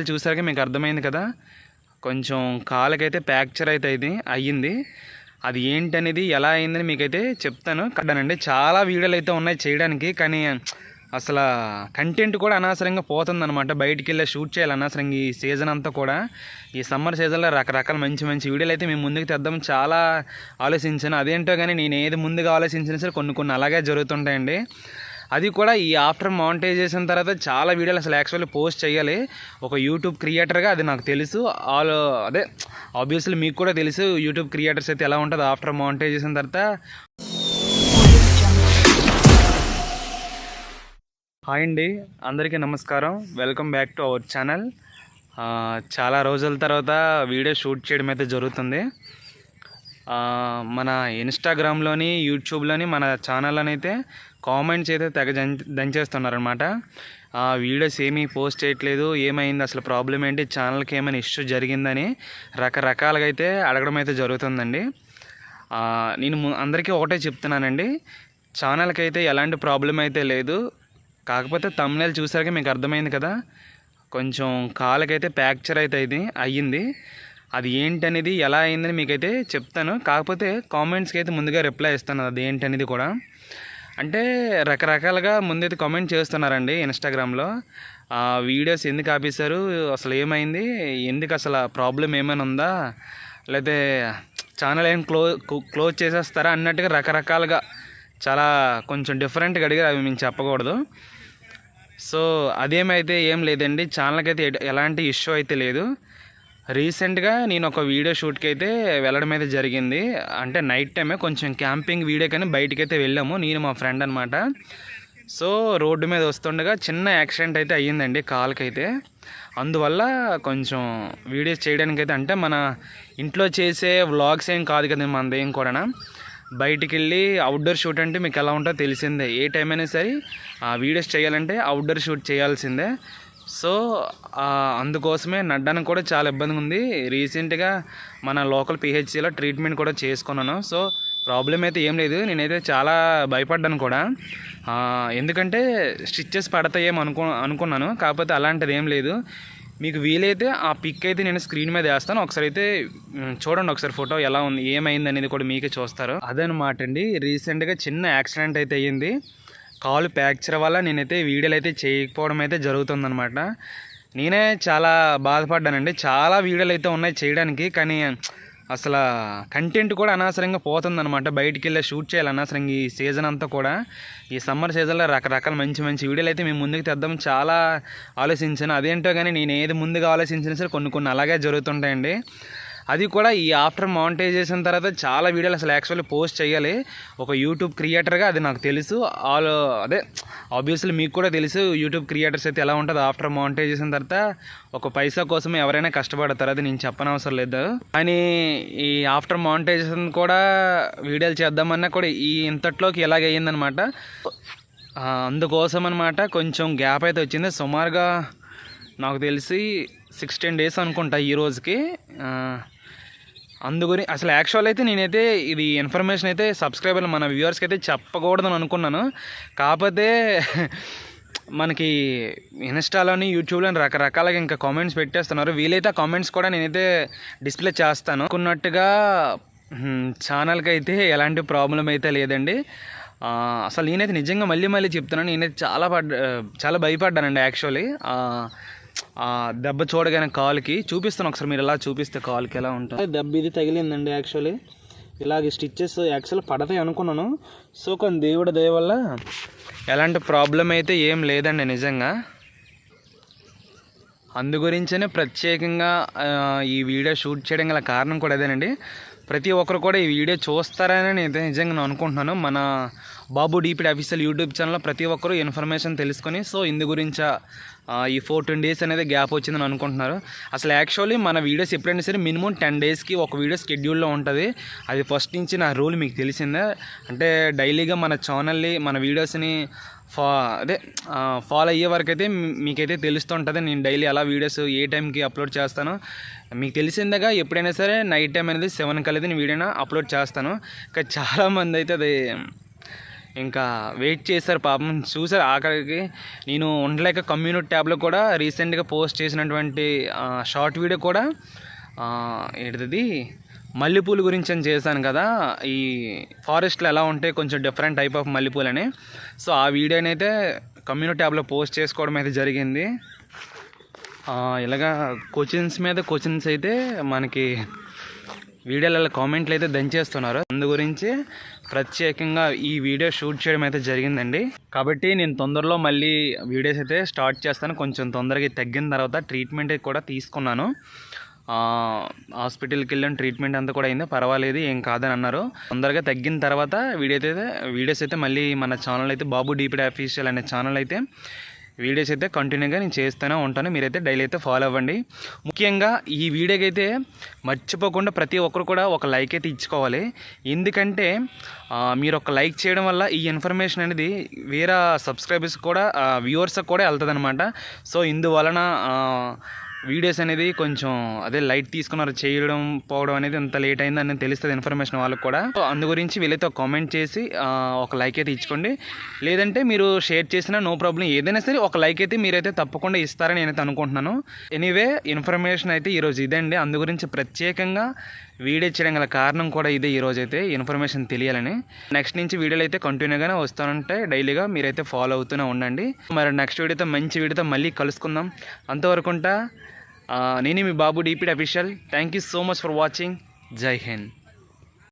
చూసాక మీకు అర్థమైంది కదా, కొంచెం కాలుకైతే ఫ్రాక్చర్ అయితే అయ్యింది. అది ఏంటనేది ఎలా అయిందని మీకైతే చెప్తాను. కట్టానండి, చాలా వీడియోలు అయితే ఉన్నాయి చేయడానికి, కానీ అసలు కంటెంట్ కూడా అనవసరంగా పోతుందన్నమాట. బయటికి వెళ్ళి షూట్ చేయాలి అనవసరంగా ఈ సీజన్ అంతా కూడా. ఈ సమ్మర్ సీజన్లో రకరకాల మంచి మంచి వీడియోలు అయితే మేము ముందుకు తెద్దాం చాలా ఆలోచించాను. అదేంటో కానీ నేను ఏది ముందుగా ఆలోచించినా సరే కొన్ని అలాగే జరుగుతుంటాయండి. అది కూడా ఈ ఆఫ్టర్ మానిటైజేషన్ తర్వాత చాలా వీడియోలు అసలు యాక్చువల్లీ పోస్ట్ చేయాలి ఒక యూట్యూబ్ క్రియేటర్గా. అది నాకు తెలుసు. అదే ఆబ్వియస్లీ మీకు కూడా తెలుసు యూట్యూబ్ క్రియేటర్స్ అయితే ఎలా ఉంటుందో ఆఫ్టర్ మానిటైజేషన్ తర్వాత. హాయ్ అండి, అందరికీ నమస్కారం. Welcome back to our channel. చాలా రోజుల తర్వాత వీడియో షూట్ చేయడం అయితే జరుగుతుంది. మన ఇన్స్టాగ్రామ్లోని యూట్యూబ్లోని మన ఛానల్లోని అయితే కామెంట్స్ అయితే తెగ దంచేస్తున్నారనమాట. వీడియోస్ ఏమీ పోస్ట్ చేయట్లేదు, ఏమైంది అసలు, ప్రాబ్లం ఏంటి, ఛానల్కి ఏమైనా ఇష్యూ జరిగిందని రకరకాలుగా అయితే అడగడం అయితే జరుగుతుందండి. నేను అందరికీ ఒకటే చెప్తున్నానండి, ఛానల్కి అయితే ఎలాంటి ప్రాబ్లం అయితే లేదు. కాకపోతే థంబ్నెయిల్ చూసాక మీకు అర్థమైంది కదా, కొంచెం కాలుకైతే ఫ్రాక్చర్ అయితే అయ్యింది. అది ఏంటనేది ఎలా అయిందని మీకైతే చెప్తాను. కాకపోతే కామెంట్స్కి అయితే ముందుగా రిప్లై ఇస్తాను అది ఏంటనేది కూడా. అంటే రకరకాలుగా ముందైతే కామెంట్ చేస్తున్నారండి ఇన్స్టాగ్రామ్లో. వీడియోస్ ఎందుకు ఆపేశారు, అసలు ఏమైంది, ఎందుకు అసలు ప్రాబ్లం ఏమైనా ఉందా, లేకపోతే ఛానల్ ఏం క్లోజ్ చేసేస్తారా అన్నట్టుగా రకరకాలుగా చాలా కొంచెం డిఫరెంట్గా అడిగారు. అవి మేము చెప్పకూడదు. సో అదేమైతే ఏం లేదండి, ఛానల్కి అయితే ఎలాంటి ఇష్యూ అయితే లేదు. రీసెంట్గా నేను ఒక వీడియో షూట్కి అయితే వెళ్ళడం అయితే జరిగింది. అంటే నైట్ టైమే కొంచెం క్యాంపింగ్ వీడియో కానీ బయటికి అయితే వెళ్ళాము, నేను మా ఫ్రెండ్ అనమాట. సో రోడ్డు మీద వస్తుండగా చిన్న యాక్సిడెంట్ అయితే అయ్యిందండి కాలుకైతే. అందువల్ల కొంచెం వీడియోస్ చేయడానికి అయితే, అంటే మన ఇంట్లో చేసే వ్లాగ్స్ ఏం కాదు కదా మనదేం కూడా, బయటికి వెళ్ళి అవుట్డోర్ షూట్ అంటే మీకు ఎలా ఉంటుందో తెలిసిందే. ఏ టైం అయినా సరే వీడియోస్ చేయాలంటే అవుట్డోర్ షూట్ చేయాల్సిందే. సో అందుకోసమే నడ్డానికి కూడా చాలా ఇబ్బందిగా ఉంది. రీసెంట్గా మన లోకల్ పిహెచ్సిలో ట్రీట్మెంట్ కూడా చేసుకున్నాను. సో ప్రాబ్లం అయితే ఏం లేదు. నేనైతే చాలా భయపడ్డాను కూడా, ఎందుకంటే స్టిచ్చెస్ పడతాయేమో అనుకున్నాను. కాకపోతే అలాంటిది ఏం లేదు. మీకు వీలైతే ఆ పిక్ అయితే నేను స్క్రీన్ మీద వేస్తాను, ఒకసారి అయితే చూడండి, ఒకసారి ఫోటో ఎలా ఉంది, ఏమైంది అనేది కూడా మీకే చూస్తారు. అదనమాట అండి, రీసెంట్గా చిన్న యాక్సిడెంట్ అయితే అయ్యింది. కాలు ఫ్రాక్చర్ వల్ల నేనైతే వీడియోలు అయితే చేయకపోవడం అయితే జరుగుతుందనమాట. నేనే చాలా బాధపడ్డానండి. చాలా వీడియోలు అయితే ఉన్నాయి చేయడానికి, కానీ అసలు కంటెంట్ కూడా అనవసరంగా పోతుందనమాట. బయటికి వెళ్ళి షూట్ చేయాలి అనవసరంగా ఈ సీజన్ అంతా కూడా. ఈ సమ్మర్ సీజన్లో రకరకాల మంచి మంచి వీడియోలు అయితే మేము ముందుకు తెద్దాం చాలా ఆలోచించాను. అదేంటో కానీ నేను ఏది ముందుగా ఆలోచించినా సరే కొన్ని అలాగే జరుగుతుంటాయండి. అది కూడా ఈ ఆఫ్టర్ మానిటైజేషన్ తర్వాత చాలా వీడియోలు అసలు యాక్చువల్లీ పోస్ట్ చేయాలి ఒక యూట్యూబ్ క్రియేటర్గా. అది నాకు తెలుసు. అదే ఆబ్వియస్లీ మీకు కూడా తెలుసు యూట్యూబ్ క్రియేటర్స్ అయితే ఎలా ఉంటుందో ఆఫ్టర్ మానిటైజేషన్ తర్వాత. ఒక పైసా కోసం ఎవరైనా కష్టపడతారు, అది నేను చెప్పనవసరం లేదు. కానీ ఈ ఆఫ్టర్ మానిటైజేషన్ కూడా వీడియోలు చేద్దామన్నా కూడా ఈ ఇంతట్లోకి ఎలాగయ్యిందనమాట. అందుకోసం అనమాట కొంచెం గ్యాప్ అయితే వచ్చింది. సుమారుగా నాకు తెలిసి 16 days అనుకుంటా ఈ రోజుకి. అసలు యాక్చువల్ అయితే నేనైతే ఇది ఇన్ఫర్మేషన్ అయితే సబ్స్క్రైబర్లు మన వ్యూవర్స్కి అయితే చెప్పకూడదని అనుకున్నాను. కాకపోతే మనకి ఇన్స్టాలోని యూట్యూబ్లోని రకరకాలుగా ఇంకా కామెంట్స్ పెట్టేస్తున్నారు. వీలైతే ఆ కామెంట్స్ కూడా నేనైతే డిస్ప్లే చేస్తాను. అనుకున్నట్టుగా ఛానల్కి అయితే ఎలాంటి ప్రాబ్లం అయితే లేదండి. అసలు నేనైతే నిజంగా మళ్ళీ చెప్తున్నాను, నేనైతే చాలా భయపడ్డానండి యాక్చువల్లీ. దెబ్బ చూడగానే కాలుకి చూపిస్తాను ఒకసారి, మీరు ఎలా చూపిస్తే కాలుకి ఎలా ఉంటుంది. దెబ్బ ఇది తగిలిందండి యాక్చువల్లీ. ఇలాగ స్టిచ్చెస్ యాక్చువల్లీ పడతాయి అనుకున్నాను. సో కొన్ని దేవుడి దయ వల్ల ఎలాంటి ప్రాబ్లం అయితే ఏం లేదండి నిజంగా. అందు గురించనే ప్రత్యేకంగా ఈ వీడియో షూట్ చేయడం గల కారణం కూడా అదేనండి. ప్రతి ఒక్కరు కూడా ఈ వీడియో చూస్తారని నేను నిజంగా అనుకుంటున్నాను. మన బాబు డిపిడి అఫీషియల్ యూట్యూబ్ ఛానల్లో ప్రతి ఒక్కరు ఇన్ఫర్మేషన్ తెలుసుకొని, సో ఇందు గురించి ఈ 14 days అనేది గ్యాప్ వచ్చిందని అనుకుంటున్నారు. అసలు యాక్చువల్లీ మన వీడియోస్ ఎప్పుడైనా సరే మినిమం 10 daysకి ఒక వీడియో షెడ్యూల్లో ఉంటుంది. అది ఫస్ట్ నుంచి నా రూల్ మీకు తెలిసిందే. అంటే డైలీగా మన ఛానల్ని మన వీడియోస్ని ఫాలో అయ్యే వరకు అయితే మీకైతే తెలుస్తుంటుంది. నేను డైలీ అలా వీడియోస్ ఏ టైంకి అప్లోడ్ చేస్తాను మీకు తెలిసిందిగా. ఎప్పుడైనా సరే నైట్ టైం అనేది 7 కలిసి నేను వీడియోని అప్లోడ్ చేస్తాను. కానీ చాలామంది అయితే అది ఇంకా వెయిట్ చేశారు పాపం, చూసారు ఆఖరికి. నేను ఉండలేక కమ్యూనిటీ ట్యాబ్లో కూడా రీసెంట్గా పోస్ట్ చేసినటువంటి షార్ట్ వీడియో కూడా ఏంటిది మల్లెపూలు గురించి అని చేశాను కదా, ఈ ఫారెస్ట్లో ఎలా ఉంటాయి కొంచెం డిఫరెంట్ టైప్ ఆఫ్ మల్లెపూలని. సో ఆ వీడియోని అయితే కమ్యూనిటీ ట్యాబ్లో పోస్ట్ చేసుకోవడం అయితే జరిగింది. ఇలాగా క్వశ్చన్స్ మీద క్వశ్చన్స్ అయితే మనకి వీడియోలలో కామెంట్లు అయితే దంచేస్తున్నారు. అందు గురించి ప్రత్యేకంగా ఈ వీడియో షూట్ చేయడం అయితే జరిగిందండి. కాబట్టి నేను తొందరలో మళ్ళీ వీడియోస్ అయితే స్టార్ట్ చేస్తాను. కొంచెం తొందరగా తగ్గిన తర్వాత ట్రీట్మెంట్ కూడా తీసుకున్నాను. హాస్పిటల్కి వెళ్ళిన ట్రీట్మెంట్ అంతా కూడా అయింది, పర్వాలేదు ఏం కాదని అన్నారు. తొందరగా తగ్గిన తర్వాత వీడియోస్ అయితే మళ్ళీ మన ఛానల్ అయితే బాబు డీపీడీ అఫీషియల్ అనే ఛానల్ అయితే వీడియోస్ అయితే కంటిన్యూగా నేను చేస్తూనే ఉంటాను. మీరైతే డైలీ అయితే ఫాలో అవ్వండి. ముఖ్యంగా ఈ వీడియోకి అయితే మర్చిపోకుండా ప్రతి ఒక్కరు కూడా ఒక లైక్ అయితే ఇచ్చుకోవాలి. ఎందుకంటే మీరు ఒక లైక్ చేయడం వల్ల ఈ ఇన్ఫర్మేషన్ అనేది వేరే సబ్స్క్రైబర్స్ కూడా వ్యూవర్స్కి కూడా వెళ్తుంది అనమాట. సో ఇందువలన వీడియోస్ అనేది కొంచెం అదే లైట్ తీసుకున్నారు, చేయడం పోవడం అనేది ఎంత లేట్ అయింది అని తెలుస్తుంది ఇన్ఫర్మేషన్ వాళ్ళకి కూడా. సో అందు గురించి వీళ్ళైతే ఒక కామెంట్ చేసి ఒక లైక్ అయితే ఇచ్చుకోండి. లేదంటే మీరు షేర్ చేసినా నో ప్రాబ్లం, ఏదైనా సరే ఒక లైక్ అయితే మీరైతే తప్పకుండా ఇస్తారని నేనైతే అనుకుంటున్నాను. ఎనీవే ఇన్ఫర్మేషన్ అయితే ఈరోజు ఇదండి. అందు గురించి ప్రత్యేకంగా వీడియో చేయడం గల కారణం కూడా ఇదే, ఈరోజు అయితే ఇన్ఫర్మేషన్ తెలియాలని. నెక్స్ట్ నుంచి వీడియోలు అయితే కంటిన్యూగానే వస్తానంటే డైలీగా మీరైతే ఫాలో అవుతూనే ఉండండి. మరి నెక్స్ట్ వీడియోతో మంచి వీడియోతో మళ్ళీ కలుసుకుందాం. అంతవరకుంటా నేనే మీ బాబు DPD official. Thank you so much for watching. Jai Hind.